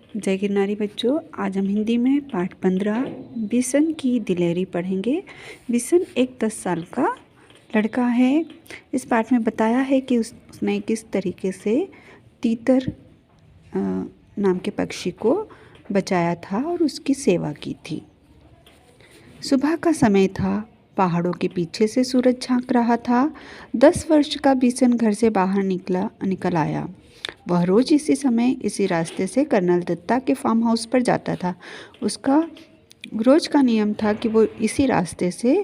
जय गिरनारी बच्चों, आज हम हिंदी में पाठ 15 बिशन की दिलेरी पढ़ेंगे। बिशन एक 10 साल का लड़का है। इस पाठ में बताया है कि उसने किस तरीके से तीतर नाम के पक्षी को बचाया था और उसकी सेवा की थी। सुबह का समय था। पहाड़ों के पीछे से सूरज झांक रहा था। 10 वर्ष का बिशन घर से बाहर निकल आया। वह रोज इसी समय इसी रास्ते से कर्नल दत्ता के फार्म हाउस पर जाता था। उसका रोज का नियम था कि वो इसी रास्ते से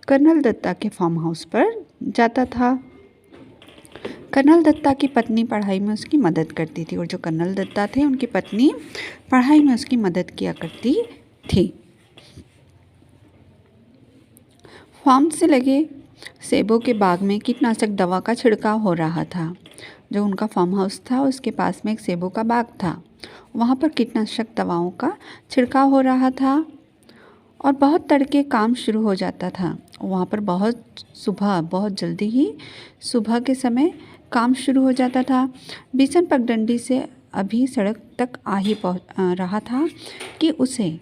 कर्नल दत्ता के फार्म हाउस पर जाता था। कर्नल दत्ता की पत्नी पढ़ाई में उसकी मदद करती थी और जो कर्नल दत्ता थे उनकी पत्नी पढ़ाई में उसकी मदद किया करती थी। फार्म से लगे सेबों के बाग में कीटनाशक दवा का छिड़काव हो रहा था। जो उनका फार्म हाउस था उसके पास में एक सेबों का बाग था। वहाँ पर कीटनाशक दवाओं का छिड़काव हो रहा था और बहुत तड़के काम शुरू हो जाता था। वहाँ पर बहुत जल्दी ही सुबह के समय काम शुरू हो जाता था। बिशन पगडंडी से अभी सड़क तक आ ही रहा था कि उसे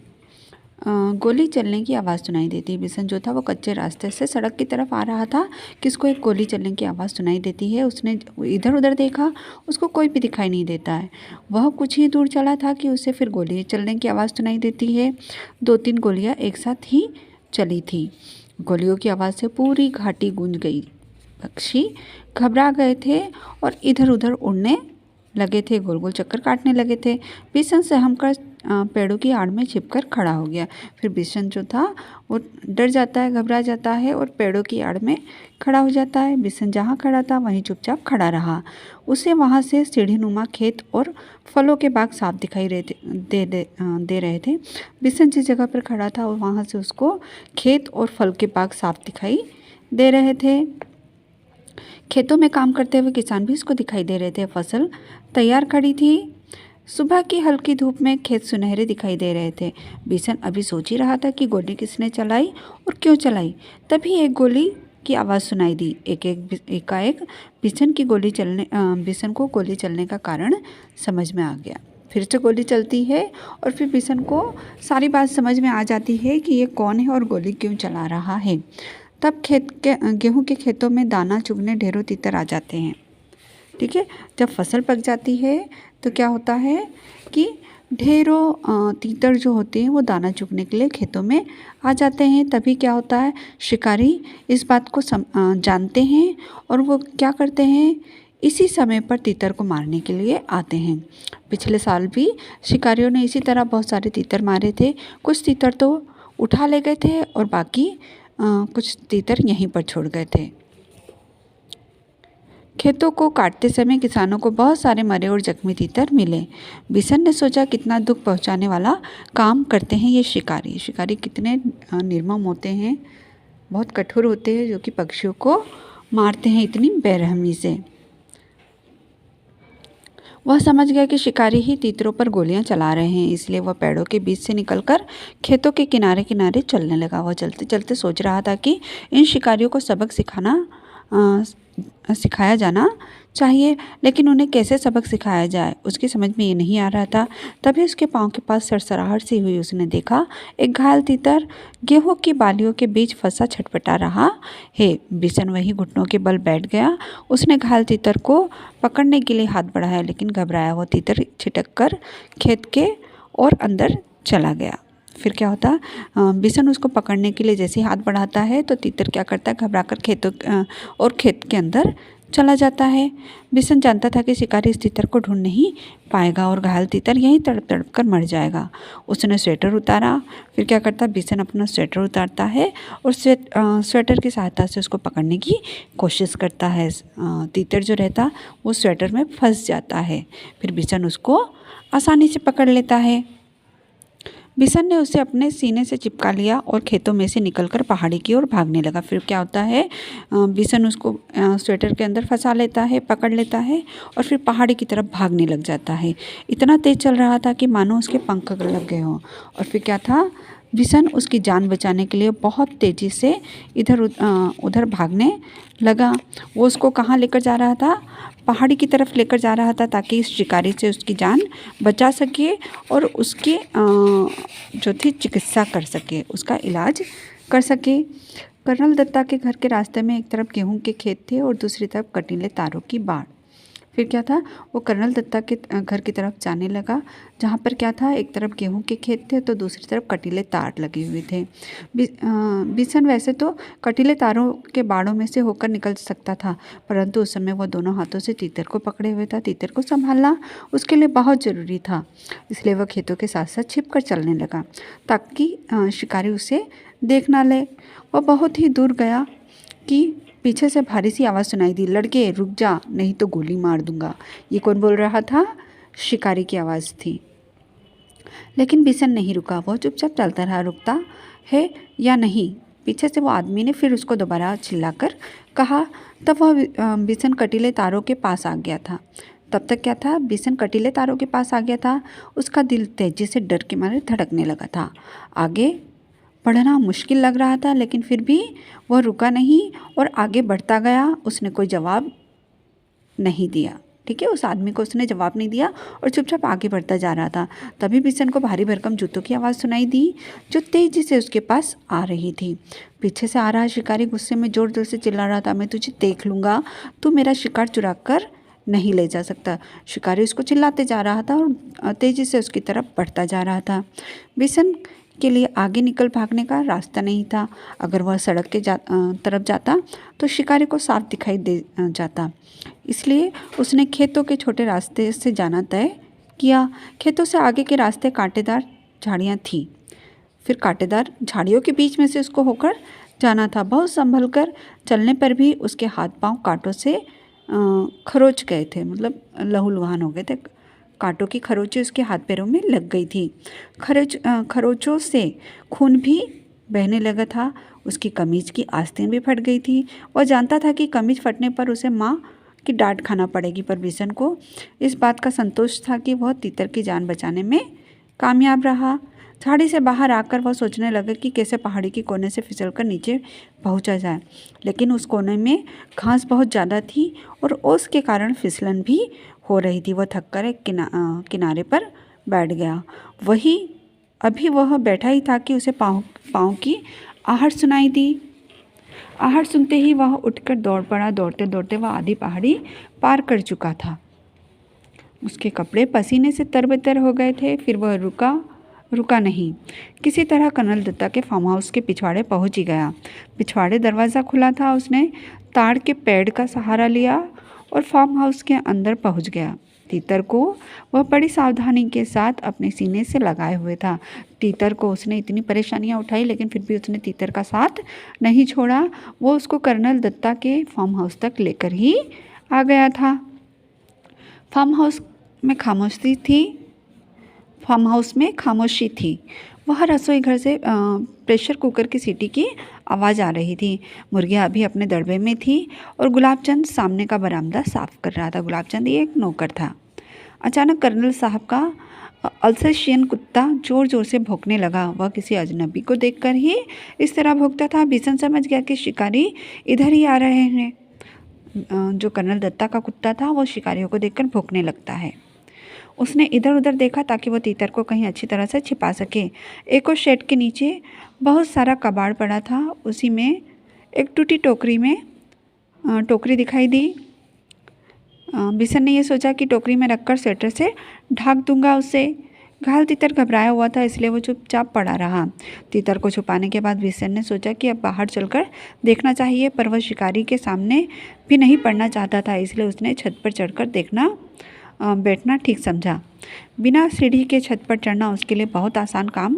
गोली चलने की आवाज़ सुनाई देती। बिशन जो था वो कच्चे रास्ते से सड़क की तरफ आ रहा था कि उसको एक गोली चलने की आवाज़ सुनाई देती है। उसने इधर उधर देखा, उसको कोई भी दिखाई नहीं देता है। वह कुछ ही दूर चला था कि उसे फिर गोली चलने की आवाज़ सुनाई देती है। 2-3 गोलियां एक साथ ही चली थी। गोलियों की आवाज़ से पूरी घाटी गूंज गई। पक्षी घबरा गए थे और इधर उधर उड़ने लगे थे, गोल गोल चक्कर काटने लगे थे। बिशन सहम कर पेड़ों की आड़ में छिपकर खड़ा हो गया। फिर बिशन जो था वो डर जाता है, घबरा जाता है और पेड़ों की आड़ में खड़ा हो जाता है। बिशन जहाँ खड़ा था वहीं चुपचाप खड़ा रहा। उसे वहाँ से सीढ़ीनुमा खेत और फलों के बाग साफ दिखाई दे रहे थे। बिशन जिस जगह पर खड़ा था वहाँ से उसको खेत और फल के बाग साफ दिखाई दे रहे थे। खेतों में काम करते हुए किसान भी उसको दिखाई दे रहे थे। फसल तैयार खड़ी थी। सुबह की हल्की धूप में खेत सुनहरे दिखाई दे रहे थे। बिशन अभी सोच ही रहा था कि गोली किसने चलाई और क्यों चलाई। तभी एक गोली की आवाज़ सुनाई दी। एकाएक बिशन को गोली चलने का कारण समझ में आ गया। फिर से गोली चलती है और फिर बिशन को सारी बात समझ में आ जाती है कि ये कौन है और गोली क्यों चला रहा है। तब गेहूं के खेतों में दाना चुगने ढेरों तीतर आ जाते हैं। ठीक है, जब फसल पक जाती है तो क्या होता है कि ढेरों तीतर जो होते हैं वो दाना चुगने के लिए खेतों में आ जाते हैं। तभी क्या होता है, शिकारी इस बात को जानते हैं और वो क्या करते हैं, इसी समय पर तीतर को मारने के लिए आते हैं। पिछले साल भी शिकारियों ने इसी तरह बहुत सारे तीतर मारे थे। कुछ तीतर तो उठा ले गए थे और बाकी कुछ तीतर यहीं पर छोड़ गए थे। खेतों को काटते समय किसानों को बहुत सारे मरे और जख्मी तीतर मिले। बिशन ने सोचा कितना दुख पहुंचाने वाला काम करते हैं ये शिकारी। शिकारी कितने निर्मम होते हैं, बहुत कठोर होते हैं, जो कि पक्षियों को मारते हैं इतनी बेरहमी से। वह समझ गया कि शिकारी ही तीतरों पर गोलियां चला रहे हैं, इसलिए वह पेड़ों के बीच से निकलकर खेतों के किनारे किनारे चलने लगा। वह चलते चलते सोच रहा था कि इन शिकारियों को सबक सिखाया जाना चाहिए, लेकिन उन्हें कैसे सबक सिखाया जाए उसकी समझ में ये नहीं आ रहा था। तभी उसके पाँव के पास सरसराहट सी हुई। उसने देखा एक घायल तीतर गेहूं की बालियों के बीच फंसा छटपटा रहा है। बिशन वही घुटनों के बल बैठ गया। उसने घायल तीतर को पकड़ने के लिए हाथ बढ़ाया, लेकिन घबराया हुआ तीतर छिटक कर खेत के और अंदर चला गया। फिर क्या होता, बिशन उसको पकड़ने के लिए जैसे ही हाथ बढ़ाता है तो तीतर क्या करता है, घबराकर खेत के अंदर चला जाता है। बिशन जानता था कि शिकारी इस तीतर को ढूंढ नहीं पाएगा और घायल तीतर यहीं तड़प तड़प कर मर जाएगा। उसने स्वेटर उतारा। फिर क्या करता, बिशन अपना स्वेटर उतारता है और स्वेटर की सहायता से उसको पकड़ने की कोशिश करता है। तीतर जो रहता वो स्वेटर में फंस जाता है। फिर बिशन उसको आसानी से पकड़ लेता है। बिशन ने उसे अपने सीने से चिपका लिया और खेतों में से निकलकर पहाड़ी की ओर भागने लगा। फिर क्या होता है, बिशन उसको स्वेटर के अंदर फंसा लेता है, पकड़ लेता है और फिर पहाड़ी की तरफ भागने लग जाता है। इतना तेज चल रहा था कि मानो उसके पंख लग गए हों। और फिर क्या था, बिशन उसकी जान बचाने के लिए बहुत तेज़ी से उधर भागने लगा। वो उसको कहाँ लेकर जा रहा था? पहाड़ी की तरफ लेकर जा रहा था, ताकि इस शिकारी से उसकी जान बचा सके और उसकी जो थी चिकित्सा कर सके, उसका इलाज कर सके। कर्नल दत्ता के घर के रास्ते में एक तरफ गेहूं के खेत थे और दूसरी तरफ कटीले तारों की बाढ़। फिर क्या था? वो कर्नल दत्ता के घर की तरफ जाने लगा, जहाँ पर क्या था, एक तरफ गेहूं के खेत थे तो दूसरी तरफ कटीले तार लगे हुए थे। बिशन वैसे तो कटीले तारों के बाड़ों में से होकर निकल सकता था, परंतु उस समय वो दोनों हाथों से तीतर को पकड़े हुए था। तीतर को संभालना उसके लिए बहुत ज़रूरी था, इसलिए वह खेतों के साथ साथ छिप कर चलने लगा, ताकि शिकारी उसे देख ना ले। वह बहुत ही दूर गया कि पीछे से भारी सी आवाज़ सुनाई दी, लड़के रुक जा, नहीं तो गोली मार दूंगा। ये कौन बोल रहा था? शिकारी की आवाज़ थी। लेकिन बिशन नहीं रुका, वो चुपचाप चलता रहा। रुकता है या नहीं? पीछे से वो आदमी ने फिर उसको दोबारा चिल्लाकर कहा। तब वह बिशन कटीले तारों के पास आ गया था। तब तक क्या था? बिशन कटीले तारों के पास आ गया था। उसका दिल तेजी से डर के मारे धड़कने लगा था। आगे बढ़ना मुश्किल लग रहा था, लेकिन फिर भी वह रुका नहीं और आगे बढ़ता गया। उसने कोई जवाब नहीं दिया, ठीक है, उस आदमी को उसने जवाब नहीं दिया और चुपचाप आगे बढ़ता जा रहा था। तभी बिशन को भारी भरकम जूतों की आवाज़ सुनाई दी, जो तेजी से उसके पास आ रही थी। पीछे से आ रहा शिकारी गुस्से में जोर जोर से चिल्ला रहा था, मैं तुझे देख लूँगा, तू मेरा शिकार चुरा कर नहीं ले जा सकता। शिकारी उसको चिल्लाते जा रहा था और तेज़ी से उसकी तरफ बढ़ता जा रहा था। बिशन के लिए आगे निकल भागने का रास्ता नहीं था। अगर वह सड़क के तरफ जाता तो शिकारी को साफ दिखाई दे जाता, इसलिए उसने खेतों के छोटे रास्ते से जाना तय किया। खेतों से आगे के रास्ते कांटेदार झाड़ियाँ थीं, फिर कांटेदार झाड़ियों के बीच में से उसको होकर जाना था। बहुत संभल कर चलने पर भी उसके हाथ पांव कांटों से खरोच गए थे, मतलब लहूलुहान हो गए थे। कांटों की खरोंचें उसके हाथ पैरों में लग गई थी। खरोचों से खून भी बहने लगा था। उसकी कमीज की आस्तीन भी फट गई थी। वह जानता था कि कमीज फटने पर उसे माँ की डांट खाना पड़ेगी, पर बिशन को इस बात का संतोष था कि वह तीतर की जान बचाने में कामयाब रहा। झाड़ी से बाहर आकर वह सोचने लगा कि कैसे पहाड़ी के कोने से फिसलकर नीचे पहुंचा जाए, लेकिन उस कोने में घास बहुत ज़्यादा थी और ओस के कारण फिसलन भी हो रही थी। वह थककर एक किनारे पर बैठ गया। अभी वह बैठा ही था कि उसे पाँव की आहट सुनाई दी। आहट सुनते ही वह उठकर दौड़ पड़ा। दौड़ते दौड़ते वह आधी पहाड़ी पार कर चुका था। उसके कपड़े पसीने से तरबतर हो गए थे। फिर वह रुका नहीं। किसी तरह कर्नल दत्ता के फार्म हाउस के पिछवाड़े पहुंच ही गया। पिछवाड़े दरवाज़ा खुला था। उसने ताड़ के पेड़ का सहारा लिया और फार्म हाउस के अंदर पहुंच गया। तीतर को वह बड़ी सावधानी के साथ अपने सीने से लगाए हुए था। तीतर को उसने इतनी परेशानियां उठाई, लेकिन फिर भी उसने तीतर का साथ नहीं छोड़ा। वो उसको कर्नल दत्ता के फार्म हाउस तक लेकर ही आ गया था। फार्म हाउस में खामोशी थी। वह रसोई घर से प्रेशर कुकर की सीटी की आवाज़ आ रही थी। मुर्गियाँ अभी अपने दड़बे में थी और गुलाबचंद सामने का बरामदा साफ कर रहा था। गुलाबचंद ये एक नौकर था। अचानक कर्नल साहब का अल्सेशियन कुत्ता ज़ोर ज़ोर से भौंकने लगा। वह किसी अजनबी को देखकर ही इस तरह भौंकता था। बिशन समझ गया कि शिकारी इधर ही आ रहे हैं। जो कर्नल दत्ता का कुत्ता था वो शिकारियों को देखकर भौंकने लगता है। उसने इधर उधर देखा ताकि वह तीतर को कहीं अच्छी तरह से छिपा सके। एक और शेड के नीचे बहुत सारा कबाड़ पड़ा था। उसी में एक टूटी टोकरी दिखाई दी। बिशन ने यह सोचा कि टोकरी में रखकर स्वेटर से ढक दूंगा उसे। घायल तीतर घबराया हुआ था, इसलिए वो चुपचाप पड़ा रहा। तीतर को छुपाने के बाद बिशन ने सोचा कि अब बाहर चलकर देखना चाहिए, पर वह शिकारी के सामने भी नहीं पड़ना चाहता था, इसलिए उसने छत पर चढ़कर बैठना ठीक समझा। बिना सीढ़ी के छत पर चढ़ना उसके लिए बहुत आसान काम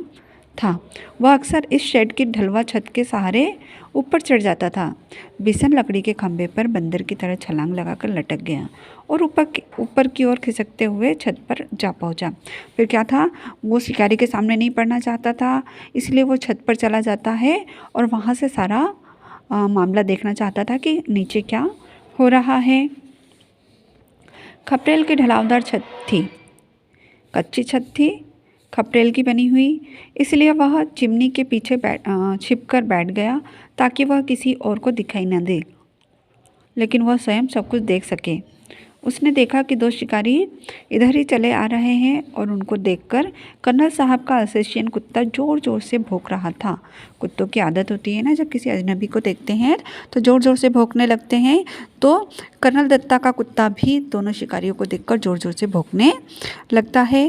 था। वह अक्सर इस शेड की ढलवा छत के सहारे ऊपर चढ़ जाता था। बिशन लकड़ी के खंभे पर बंदर की तरह छलांग लगाकर लटक गया और ऊपर की ओर खिसकते हुए छत पर जा पहुंचा। फिर क्या था, वो शिकारी के सामने नहीं पड़ना चाहता था, इसलिए वो छत पर चला जाता है और वहाँ से सारा मामला देखना चाहता था कि नीचे क्या हो रहा है। खपरेल की ढलावदार छत थी, कच्ची छत थी, खपरेल की बनी हुई, इसलिए वह चिमनी के पीछे छिपकर बैठ गया ताकि वह किसी और को दिखाई न दे, लेकिन वह स्वयं सब कुछ देख सके। उसने देखा कि 2 शिकारी इधर ही चले आ रहे हैं और उनको देखकर कर्नल साहब का अल्सेशियन कुत्ता ज़ोर ज़ोर से भौंक रहा था। कुत्तों की आदत होती है ना, जब किसी अजनबी को देखते हैं तो ज़ोर ज़ोर से भौंकने लगते हैं। तो कर्नल दत्ता का कुत्ता भी दोनों शिकारियों को देखकर ज़ोर ज़ोर से भौंकने लगता है।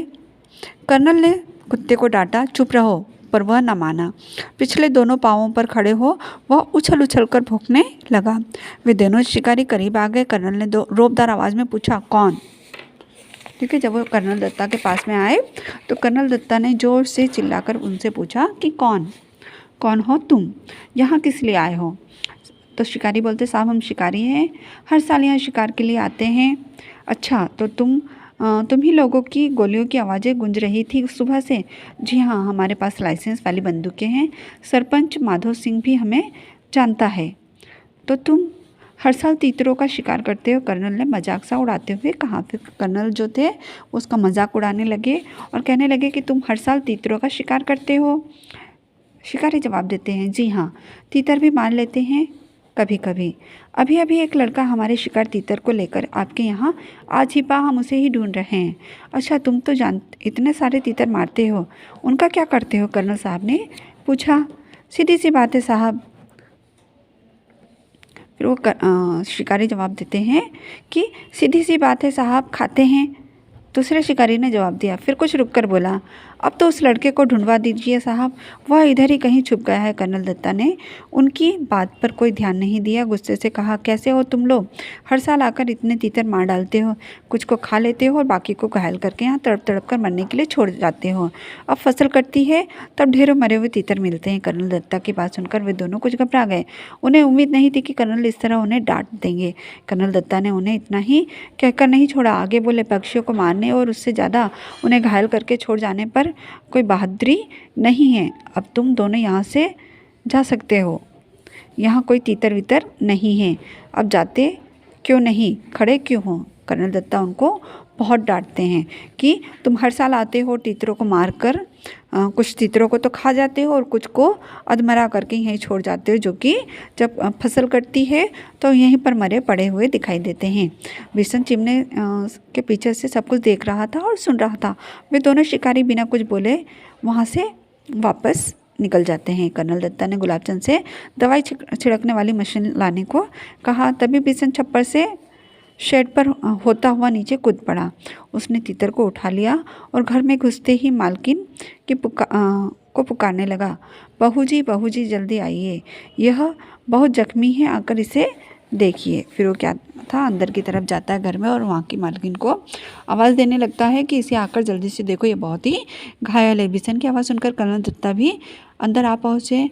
कर्नल ने कुत्ते को डांटा, चुप रहो, पर वह न माना। पिछले दोनों पाँवों पर खड़े हो वह उछल उछल कर भौंकने लगा। वे दोनों शिकारी करीब आ गए। कर्नल ने रोबदार आवाज़ में पूछा, कौन? ठीक है, जब वो कर्नल दत्ता के पास में आए तो कर्नल दत्ता ने जोर से चिल्लाकर उनसे पूछा कि कौन हो तुम? यहाँ किस लिए आए हो? तो शिकारी बोलते, साहब हम शिकारी हैं, हर साल यहाँ शिकार के लिए आते हैं। अच्छा, तो तुम ही लोगों की गोलियों की आवाज़ें गूंज रही थी सुबह से? जी हाँ, हमारे पास लाइसेंस वाली बंदूकें हैं। सरपंच माधव सिंह भी हमें जानता है। तो तुम हर साल तीतरों का शिकार करते हो? कर्नल ने मजाक सा उड़ाते हुए कहा। फिर कर्नल जो थे उसका मजाक उड़ाने लगे और कहने लगे कि तुम हर साल तीतरों का शिकार करते हो? शिकारी जवाब देते हैं, जी हाँ, तीतर भी मार लेते हैं कभी कभी। अभी अभी एक लड़का हमारे शिकार तीतर को लेकर आपके यहाँ आ छिपा, हम उसे ही ढूंढ रहे हैं। अच्छा, तुम तो इतने सारे तीतर मारते हो, उनका क्या करते हो? कर्नल साहब ने पूछा। सीधी सी बात है साहब। फिर वो शिकारी जवाब देते हैं कि सीधी सी बात है साहब, खाते हैं। दूसरे शिकारी ने जवाब दिया। फिर कुछ रुककर बोला, अब तो उस लड़के को ढूंढवा दीजिए साहब, वह इधर ही कहीं छुप गया है। कर्नल दत्ता ने उनकी बात पर कोई ध्यान नहीं दिया। गुस्से से कहा, कैसे हो तुम लोग? हर साल आकर इतने तीतर मार डालते हो, कुछ को खा लेते हो और बाकी को घायल करके यहाँ तड़प तड़प कर मरने के लिए छोड़ जाते हो। अब फसल कटती है तब ढेरों मरे हुए तीतर मिलते हैं। कर्नल दत्ता की बात सुनकर वे दोनों कुछ घबरा गए। उन्हें उम्मीद नहीं थी कि कर्नल इस तरह उन्हें डांट देंगे। कर्नल दत्ता ने उन्हें इतना ही कहकर नहीं छोड़ा, आगे बोले, पक्षियों को मारने और उससे ज़्यादा उन्हें घायल करके छोड़ जाने पर कोई बहादुरी नहीं है। अब तुम दोनों यहाँ से जा सकते हो, यहाँ कोई तीतर वितर नहीं है। अब जाते क्यों नहीं, खड़े क्यों हो? कर्नल दत्ता उनको बहुत डांटते हैं कि तुम हर साल आते हो, तीतरों को मार कर कुछ तीतरों को तो खा जाते हो और कुछ को अधमरा करके यहीं छोड़ जाते हो, जो कि जब फसल कटती है तो यहीं पर मरे पड़े हुए दिखाई देते हैं। बिशन चिमने के पीछे से सब कुछ देख रहा था और सुन रहा था। वे दोनों शिकारी बिना कुछ बोले वहाँ से वापस निकल जाते हैं। कर्नल दत्ता ने गुलाबचंद से दवाई छिड़कने वाली मशीन लाने को कहा। तभी बिशन छप्पर से शेड पर होता हुआ नीचे कूद पड़ा। उसने तीतर को उठा लिया और घर में घुसते ही मालकिन की को पुकारने लगा, बहू जी जल्दी आइए, यह बहुत जख्मी है, आकर इसे देखिए। फिर वो क्या था, अंदर की तरफ जाता है घर में और वहाँ की मालकिन को आवाज़ देने लगता है कि इसे आकर जल्दी से देखो, ये बहुत ही घायल है। बिशन की आवाज़ सुनकर कर्नल दत्ता भी अंदर आ पहुँचे।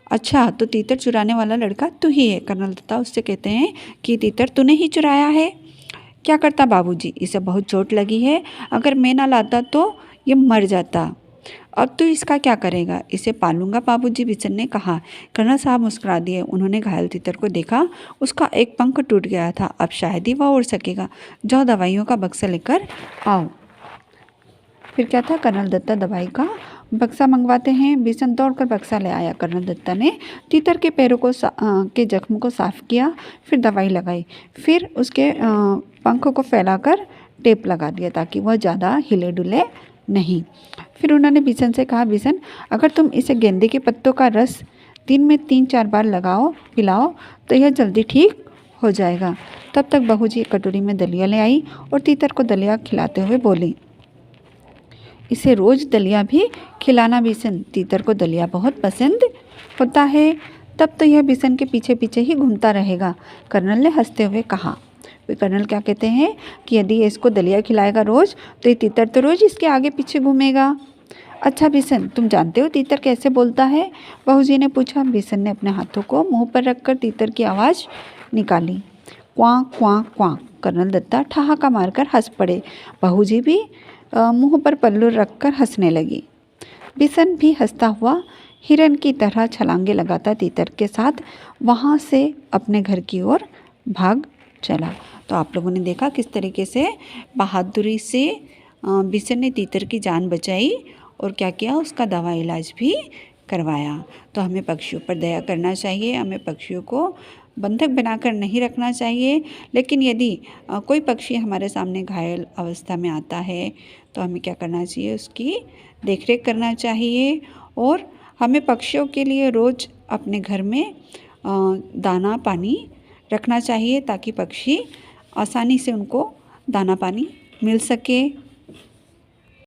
अच्छा, तो तीतर चुराने वाला लड़का तू ही है? कर्नल दत्ता उससे कहते हैं कि तीतर तूने ही चुराया है। क्या करता बाबूजी, इसे बहुत चोट लगी है, अगर मैं ना लाता तो ये मर जाता। अब तू इसका क्या करेगा? इसे पालूंगा बाबूजी, बिशन ने कहा। कर्नल साहब मुस्कुरा दिए। उन्होंने घायल तीतर को देखा, उसका एक पंख टूट गया था, अब शायद ही वह उड़ सकेगा। जाओ दवाइयों का बक्सा लेकर आओ। फिर क्या था, कर्नल दत्ता दवाई का बक्सा मंगवाते हैं। बिशन दौड़कर बक्सा ले आया। कर्नल दत्ता ने तीतर के पैरों को के जख्म को साफ किया, फिर दवाई लगाई, फिर उसके पंख को फैलाकर टेप लगा दिया ताकि वह ज़्यादा हिले डुले नहीं। फिर उन्होंने बिशन से कहा, बिशन अगर तुम इसे गेंदे के पत्तों का रस दिन में 3-4 बार लगाओ पिलाओ तो यह जल्दी ठीक हो जाएगा। तब तक बहू जी कटोरी में दलिया ले आई और तीतर को दलिया खिलाते हुए बोली, इसे रोज़ दलिया भी खिलाना बिशन, तीतर को दलिया बहुत पसंद होता है। तब तो यह बिशन के पीछे पीछे ही घूमता रहेगा। कर्नल ने हंसते हुए कहा। वे कर्नल क्या कहते हैं कि यदि ये इसको दलिया खिलाएगा रोज़ तो ये तीतर तो रोज़ इसके आगे पीछे घूमेगा। अच्छा बिशन, तुम जानते हो तीतर कैसे बोलता है? बहू जी ने पूछा। बिशन ने अपने हाथों को मुँह पर रखकर तीतर की आवाज़ निकाली, क्वां क्वां क्वां। कर्नल दत्ता ठहाका मारकर हंस पड़े। बहू जी भी मुँह पर पल्लू रखकर हंसने लगी। बिशन भी हंसता हुआ हिरन की तरह छलांगे लगाता तीतर के साथ वहाँ से अपने घर की ओर भाग चला। तो आप लोगों ने देखा किस तरीके से बहादुरी से बिशन ने तीतर की जान बचाई और क्या किया, उसका दवा इलाज भी करवाया। तो हमें पक्षियों पर दया करना चाहिए, हमें पक्षियों को बंधक बनाकर नहीं रखना चाहिए। लेकिन यदि कोई पक्षी हमारे सामने घायल अवस्था में आता है तो हमें क्या करना चाहिए, उसकी देखरेख करना चाहिए। और हमें पक्षियों के लिए रोज़ अपने घर में दाना पानी रखना चाहिए ताकि पक्षी आसानी से उनको दाना पानी मिल सके।